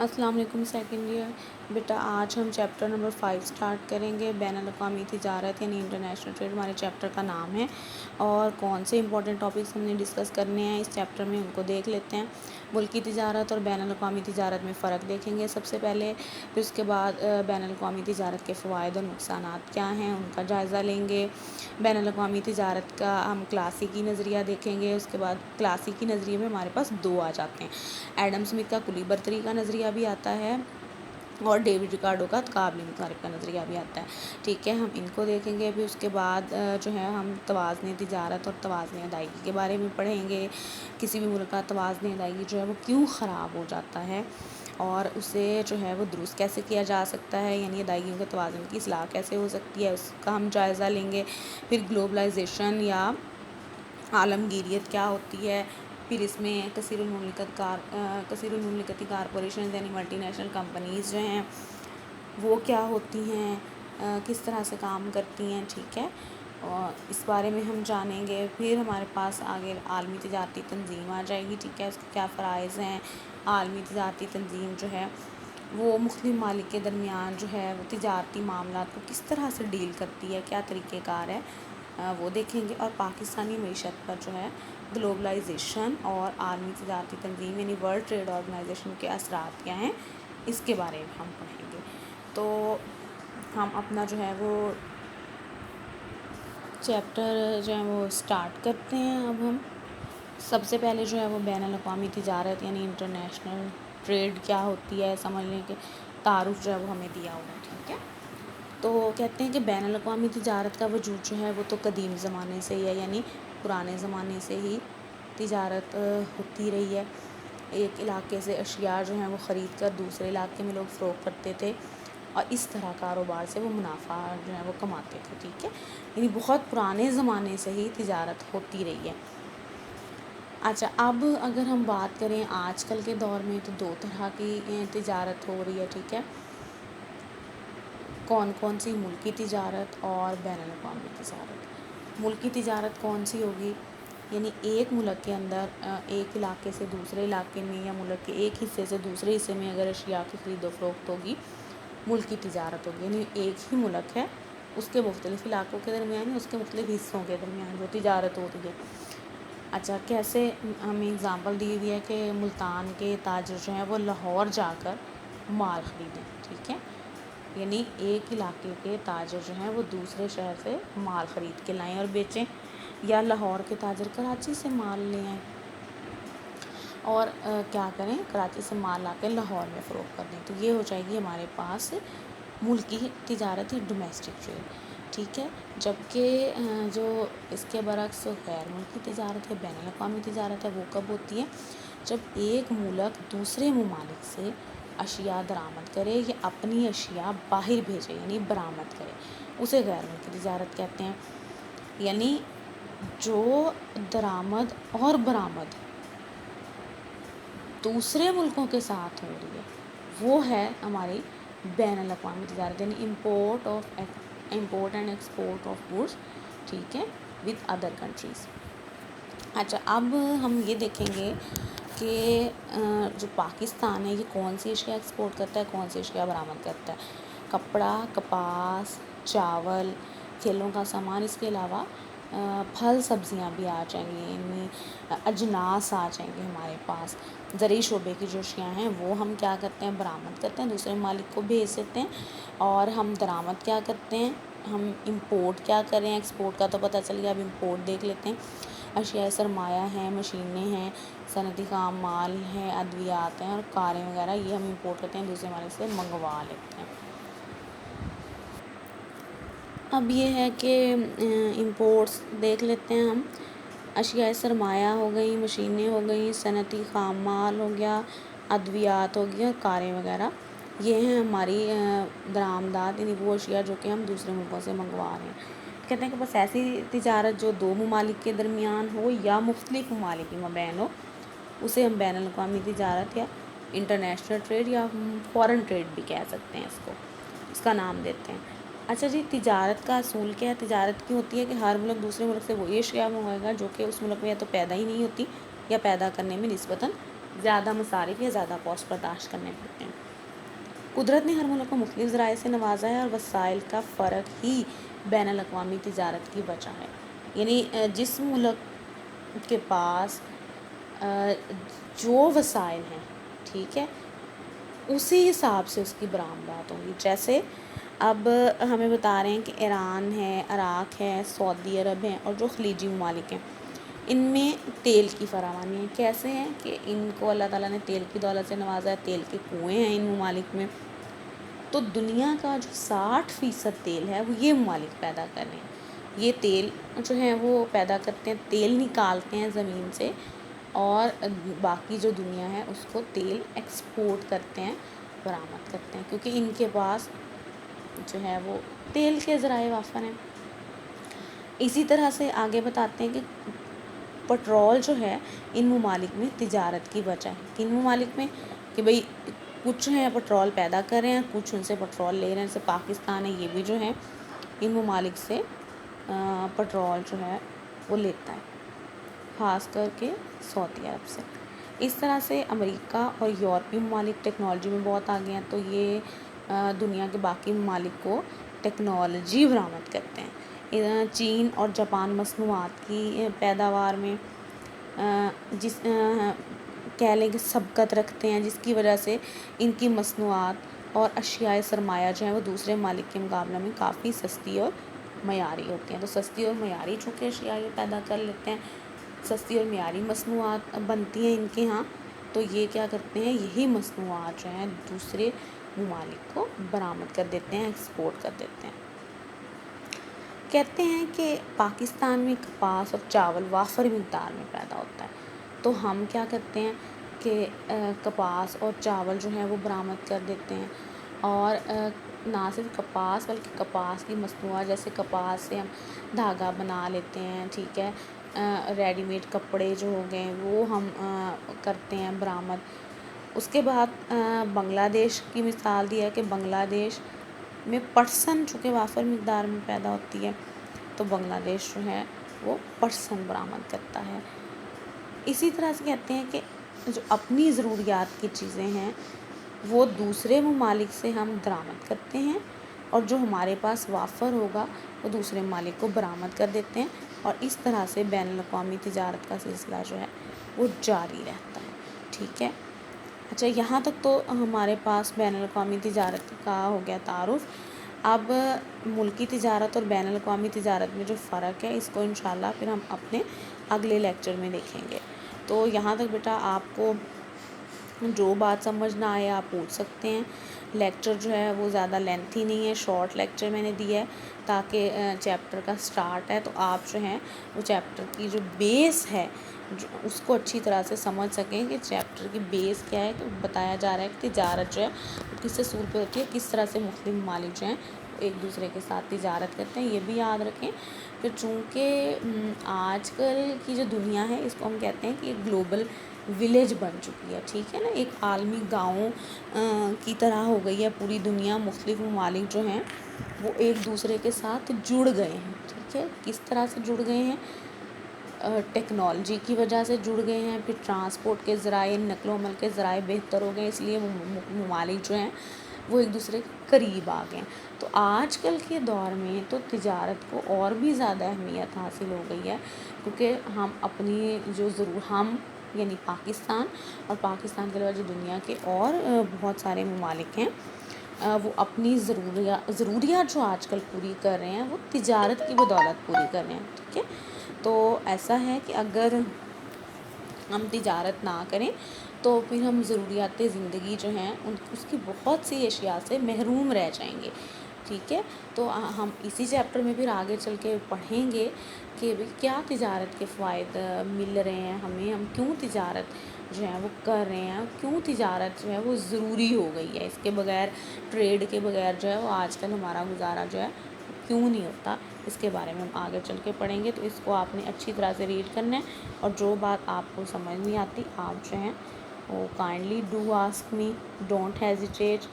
السلام علیکم second year بیٹا، آج ہم چیپٹر نمبر 5 سٹارٹ کریں گے۔ بین الاقوامی تجارت یعنی انٹرنیشنل ٹریڈ ہمارے چیپٹر کا نام ہے، اور کون سے امپورٹنٹ ٹاپکس ہم نے ڈسکس کرنے ہیں اس چیپٹر میں ان کو دیکھ لیتے ہیں۔ ملکی تجارت اور بین الاقوامی تجارت میں فرق دیکھیں گے سب سے پہلے، پھر اس کے بعد بین الاقوامی تجارت کے فوائد اور نقصانات کیا ہیں ان کا جائزہ لیں گے۔ بین الاقوامی تجارت کا ہم کلاسیکی نظریہ دیکھیں گے، اس کے بعد کلاسیکی نظریے میں ہمارے پاس دو آ جاتے ہیں، ایڈم اسمتھ کا کلی برتری کا نظریہ بھی آتا ہے اور ڈیوڈ ریکارڈو کا تقابلی مصارف کا نظریہ بھی آتا ہے۔ ٹھیک ہے، ہم ان کو دیکھیں گے۔ پھر اس کے بعد جو ہے ہم توازن تجارت اور توازن ادائیگی کے بارے میں پڑھیں گے۔ کسی بھی ملک کا توازن ادائیگی جو ہے وہ کیوں خراب ہو جاتا ہے اور اسے جو ہے وہ درست کیسے کیا جا سکتا ہے، یعنی ادائیگیوں کے توازن کی اصلاح کیسے ہو سکتی ہے، اس کا ہم جائزہ لیں گے۔ پھر گلوبلائزیشن یا عالمگیریت کیا ہوتی ہے، پھر اس میں کثیر المملکتی کارپوریشنز یعنی ملٹی نیشنل کمپنیز جو ہیں وہ کیا ہوتی ہیں، کس طرح سے کام کرتی ہیں۔ ٹھیک ہے، اور اس بارے میں ہم جانیں گے۔ پھر ہمارے پاس آگے عالمی تجارتی تنظیم آ جائے گی۔ ٹھیک ہے، اس کے کیا فرائض ہیں۔ عالمی تجارتی تنظیم جو ہے وہ مختلف ممالک کے درمیان جو ہے وہ تجارتی معاملات کو کس طرح سے ڈیل کرتی ہے، کیا طریقہ کار ہے، وہ دیکھیں گے۔ اور پاکستانی معیشت پر جو ہے گلوبلائزیشن اور عالمی تجارتی تنظیم یعنی ورلڈ ٹریڈ آرگنائزیشن کے اثرات کیا ہیں، اس کے بارے میں ہم پڑھیں گے۔ تو ہم اپنا جو ہے وہ چیپٹر جو ہے وہ سٹارٹ کرتے ہیں۔ اب ہم سب سے پہلے جو ہے وہ بین الاقوامی تجارت یعنی انٹرنیشنل ٹریڈ کیا ہوتی ہے سمجھنے کے تعارف جو ہے وہ ہمیں دیا ہوا ہے۔ ٹھیک ہے، تو کہتے ہیں کہ بین الاقوامی تجارت کا وجود جو ہے وہ تو قدیم زمانے سے ہی ہے، یعنی پرانے زمانے سے ہی تجارت ہوتی رہی ہے۔ ایک علاقے سے اشیاء جو ہیں وہ خرید کر دوسرے علاقے میں لوگ فروخت کرتے تھے اور اس طرح کاروبار سے وہ منافع جو ہے وہ کماتے تھے۔ ٹھیک ہے، یعنی بہت پرانے زمانے سے ہی تجارت ہوتی رہی ہے۔ اچھا، اب اگر ہم بات کریں آج کل کے دور میں تو دو طرح کی تجارت ہو رہی ہے۔ ٹھیک ہے، کون کون سی؟ ملکی تجارت اور بین الاقوامی تجارت۔ ملکی تجارت کون سی ہوگی؟ یعنی ایک ملک کے اندر ایک علاقے سے دوسرے علاقے میں یا ملک کے ایک حصے سے دوسرے حصے میں اگر اشیاء کی خرید و فروخت ہوگی، ملکی تجارت ہوگی۔ یعنی ایک ہی ملک ہے، اس کے مختلف علاقوں کے درمیان، اس کے مختلف حصوں کے درمیان جو تجارت ہو رہی ہے۔ اچھا، کیسے؟ ہمیں اگزامپل دی ہوئی ہے کہ ملتان کے تاجر جو ہیں وہ لاہور جا کر مال خریدیں۔ ٹھیک ہے، یعنی ایک علاقے کے تاجر جو ہیں وہ دوسرے شہر سے مال خرید کے لائیں اور بیچیں، یا لاہور کے تاجر کراچی سے مال لے آئیں اور کیا کریں، کراچی سے مال لا کے لاہور میں فروخت کر دیں۔ تو یہ ہو جائے گی ہمارے پاس ملکی تجارت یا ڈومیسٹک ٹریڈ۔ ٹھیک ہے، جبکہ جو اس کے برعکس غیر ملکی تجارت ہے، بین الاقوامی تجارت ہے، وہ کب ہوتی ہے؟ جب ایک ملک دوسرے ممالک سے اشیاء درآمد کرے یا اپنی اشیاء باہر بھیجے یعنی برآمد کرے، اسے غیر ملکی تجارت کہتے ہیں۔ یعنی جو درآمد اور برآمد دوسرے ملکوں کے ساتھ ہو رہی ہے وہ ہے ہماری بین الاقوامی تجارت، یعنی import and export of goods. ٹھیک ہے، ود ادر کنٹریز۔ اچھا، اب ہم یہ دیکھیں گے کہ جو پاکستان ہے یہ کون سی اشیاء ایکسپورٹ کرتا ہے، کون سی اشیاء برآمد کرتا ہے۔ کپڑا، کپاس، چاول، کھیلوں کا سامان، اس کے علاوہ پھل سبزیاں بھی آ جائیں گی، یعنی اجناس آ جائیں گے ہمارے پاس۔ زرعی شعبے کی جو اشیاء ہیں وہ ہم کیا کرتے ہیں، برآمد کرتے ہیں، دوسرے ممالک کو بھیج دیتے ہیں۔ اور ہم درآمد کیا کرتے ہیں، ہم امپورٹ کیا کریں، ایکسپورٹ کا تو پتہ چل گیا، اب امپورٹ دیکھ لیتے ہیں۔ اشیاء سرمایہ ہیں، مشینیں ہیں، صنعتی خام مال ہیں، ادویات ہیں اور کاریں وغیرہ، یہ ہم امپورٹ کرتے ہیں، دوسرے ممالک سے منگوا لیتے ہیں۔ اب یہ ہے کہ امپورٹس دیکھ لیتے ہیں ہم۔ اشیاء سرمایہ ہو گئیں، مشینیں ہو گئیں، صنعتی خام مال ہو گیا، ادویات ہو گیا، کاریں وغیرہ، یہ ہیں ہماری درآمدات، یعنی وہ اشیاء جو کہ ہم دوسرے ملکوں سے منگوا رہے ہیں۔ کہتے ہیں کہ بس ایسی تجارت جو دو ممالک کے درمیان ہو یا مختلف ممالک کے مابین ہو، اسے ہم بین الاقوامی تجارت یا انٹرنیشنل ٹریڈ یا فارن ٹریڈ بھی کہہ سکتے ہیں، اس کا نام دیتے ہیں۔ اچھا جی، تجارت کا اصول کیا ہے؟ تجارت کیوں ہوتی ہے کہ ہر ملک دوسرے ملک سے وہی اشیاء منگوائے گا جو کہ اس ملک میں یا تو پیدا ہی نہیں ہوتی یا پیدا کرنے میں نسبتاً زیادہ مصارف یا زیادہ کاسٹ برداشت کرنے پڑتے ہیں۔ قدرت نے ہر ملک کو مختلف ذرائع سے نوازا ہے، اور وسائل کا فرق ہی بین الاقوامی تجارت کی وجہ ہے۔ یعنی جس ملک کے پاس جو وسائل ہیں، ٹھیک ہے، اسی حساب سے اس کی برآمدات ہوں گی۔ جیسے اب ہمیں بتا رہے ہیں کہ ایران ہے، عراق ہے، سعودی عرب ہے، اور جو خلیجی ممالک ہیں، ان میں تیل کی فراوانی ہے۔ کیسے ہیں کہ ان کو اللہ تعالیٰ نے تیل کی دولت سے نوازا ہے، تیل کے کنویں ہیں ان ممالک میں۔ تو دنیا کا جو 60% تیل ہے وہ یہ ممالک پیدا کر رہے ہیں۔ یہ تیل جو ہے وہ پیدا کرتے ہیں، تیل نکالتے ہیں زمین سے، اور باقی جو دنیا ہے اس کو تیل ایکسپورٹ کرتے ہیں، برآمد کرتے ہیں، کیونکہ ان کے پاس جو ہے وہ تیل کے ذرائع وافر ہیں۔ اسی طرح سے آگے بتاتے ہیں کہ پٹرول جو ہے ان ممالک میں تجارت کی وجہ ہے۔ کن ممالک میں؟ کہ بھئی کچھ ہیں پٹرول پیدا کر رہے ہیں، کچھ ان سے پٹرول لے رہے ہیں، جیسے پاکستان ہے، یہ بھی جو ہے ان ممالک سے پٹرول جو ہے وہ لیتا ہے، خاص کر کے سعودی عرب سے۔ اس طرح سے امریکہ اور یورپی ممالک ٹیکنالوجی میں بہت آگے ہیں، تو یہ دنیا کے باقی ممالک کو ٹیکنالوجی برآمد کرتے ہیں۔ چین اور جاپان مصنوعات کی پیداوار میں کہہ لیں کہ سبقت رکھتے ہیں، جس کی وجہ سے ان کی مصنوعات اور اشیاء سرمایہ جو ہیں وہ دوسرے ممالک کے مقابلے میں کافی سستی اور معیاری ہوتی ہیں۔ تو سستی اور معیاری چونکہ اشیاء پیدا کر لیتے ہیں، سستی اور معیاری مصنوعات بنتی ہیں ان کے ہاں، تو یہ کیا کرتے ہیں، یہی مصنوعات جو ہیں دوسرے ممالک کو برآمد کر دیتے ہیں، ایکسپورٹ کر دیتے ہیں۔ کہتے ہیں کہ پاکستان میں کپاس اور چاول وافر مقدار میں پیدا ہوتا ہے، تو ہم کیا کرتے ہیں کہ کپاس اور چاول جو ہے وہ برآمد کر دیتے ہیں، اور نہ صرف کپاس بلکہ کپاس کی مصنوعات، جیسے کپاس سے ہم دھاگا بنا لیتے ہیں، ٹھیک ہے، ریڈی میڈ کپڑے جو ہو گئے وہ ہم کرتے ہیں برآمد۔ اس کے بعد بنگلہ دیش کی مثال دی ہے کہ بنگلہ دیش میں پٹسن چونکہ وافر مقدار میں پیدا ہوتی ہے، تو بنگلہ دیش جو ہے وہ پٹسن برآمد کرتا ہے۔ اسی طرح سے کہتے ہیں کہ جو اپنی ضروریات کی چیزیں ہیں وہ دوسرے ممالک سے ہم درآمد کرتے ہیں، اور جو ہمارے پاس وافر ہوگا وہ دوسرے ممالک کو برآمد کر دیتے ہیں، اور اس طرح سے بین الاقوامی تجارت کا سلسلہ جو ہے وہ جاری رہتا ہے، ٹھیک ہے۔ اچھا، یہاں تک تو ہمارے پاس بین الاقوامی تجارت کا ہو گیا تعارف۔ اب ملکی تجارت اور بین الاقوامی تجارت میں جو فرق ہے اس کو انشاءاللہ پھر ہم اپنے اگلے لیکچر میں دیکھیں گے۔ تو یہاں تک بیٹا آپ کو جو بات سمجھ نہ آئے آپ پوچھ سکتے ہیں۔ لیکچر جو ہے وہ زیادہ لینتھی نہیں ہے، شارٹ لیکچر میں نے دیا ہے تاکہ چیپٹر کا سٹارٹ ہے تو آپ جو ہیں وہ چیپٹر کی جو بیس ہے اس کو اچھی طرح سے سمجھ سکیں کہ چیپٹر کی بیس کیا ہے۔ کہ بتایا جا رہا ہے کہ تجارت جو ہے وہ کس سے شروع پہ ہوتی ہے، کس طرح سے مختلف ممالک جو ہیں ایک دوسرے کے ساتھ تجارت کرتے ہیں۔ یہ بھی یاد رکھیں کہ چونکہ آج کل کی جو دنیا ہے اس کو ہم کہتے ہیں کہ ایک گلوبل ولیج بن چکی ہے، ٹھیک ہے نا، ایک عالمی گاؤں کی طرح ہو گئی ہے پوری دنیا۔ مختلف ممالک جو ہیں وہ ایک دوسرے کے ساتھ جڑ گئے ہیں، ٹھیک ہے۔ کس طرح سے جڑ گئے ہیں؟ ٹیکنالوجی کی وجہ سے جڑ گئے ہیں، پھر ٹرانسپورٹ کے ذرائع، نقل و حمل کے ذرائع بہتر ہو گئے، اس لیے ممالک جو ہیں وہ ایک دوسرے کے قریب آ گئے ہیں۔ تو آج کل کے دور میں تو تجارت کو اور بھی زیادہ اہمیت حاصل ہو گئی ہے، کیونکہ ہم اپنی جو ہم یعنی پاکستان اور پاکستان کے علاوہ جو دنیا کے اور بہت سارے ممالک ہیں وہ اپنی ضروریات جو آج کل پوری کر رہے ہیں وہ تجارت کی بدولت پوری کر رہے ہیں، ٹھیک ہے۔ تو ایسا ہے کہ اگر ہم تجارت نہ کریں تو پھر ہم ضروریات زندگی جو ہیں اس کی بہت سی اشیاء سے محروم رہ جائیں گے، ٹھیک ہے۔ تو ہم اسی چیپٹر میں پھر آگے چل کے پڑھیں گے کہ کیا تجارت کے فوائد مل رہے ہیں ہمیں، ہم کیوں تجارت جو ہے وہ کر رہے ہیں، کیوں تجارت جو ہے وہ ضروری ہو گئی ہے، اس کے بغیر، ٹریڈ کے بغیر جو ہے وہ آج کل ہمارا گزارا جو ہے کیوں نہیں ہوتا، اس کے بارے میں ہم آگے چل کے پڑھیں گے۔ تو اس کو آپ نے اچھی طرح سے ریڈ کرنا ہے، اور جو بات آپ کو سمجھ نہیں آتی آپ جو ہیں وہ kindly do ask me, don't hesitate.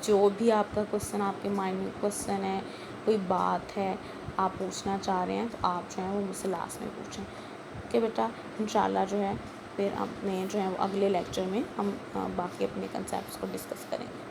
جو بھی آپ کا کوسچن، آپ کے مائنڈ میں کوسچن ہے، کوئی بات ہے آپ پوچھنا چاہ رہے ہیں تو آپ جو ہیں وہ مجھ سے لاسٹ میں پوچھیں، اوکے بیٹا۔ انشاءاللہ جو ہے پھر اپنے جو ہے وہ اگلے لیکچر میں ہم باقی اپنے کنسیپٹس کو ڈسکس کریں گے.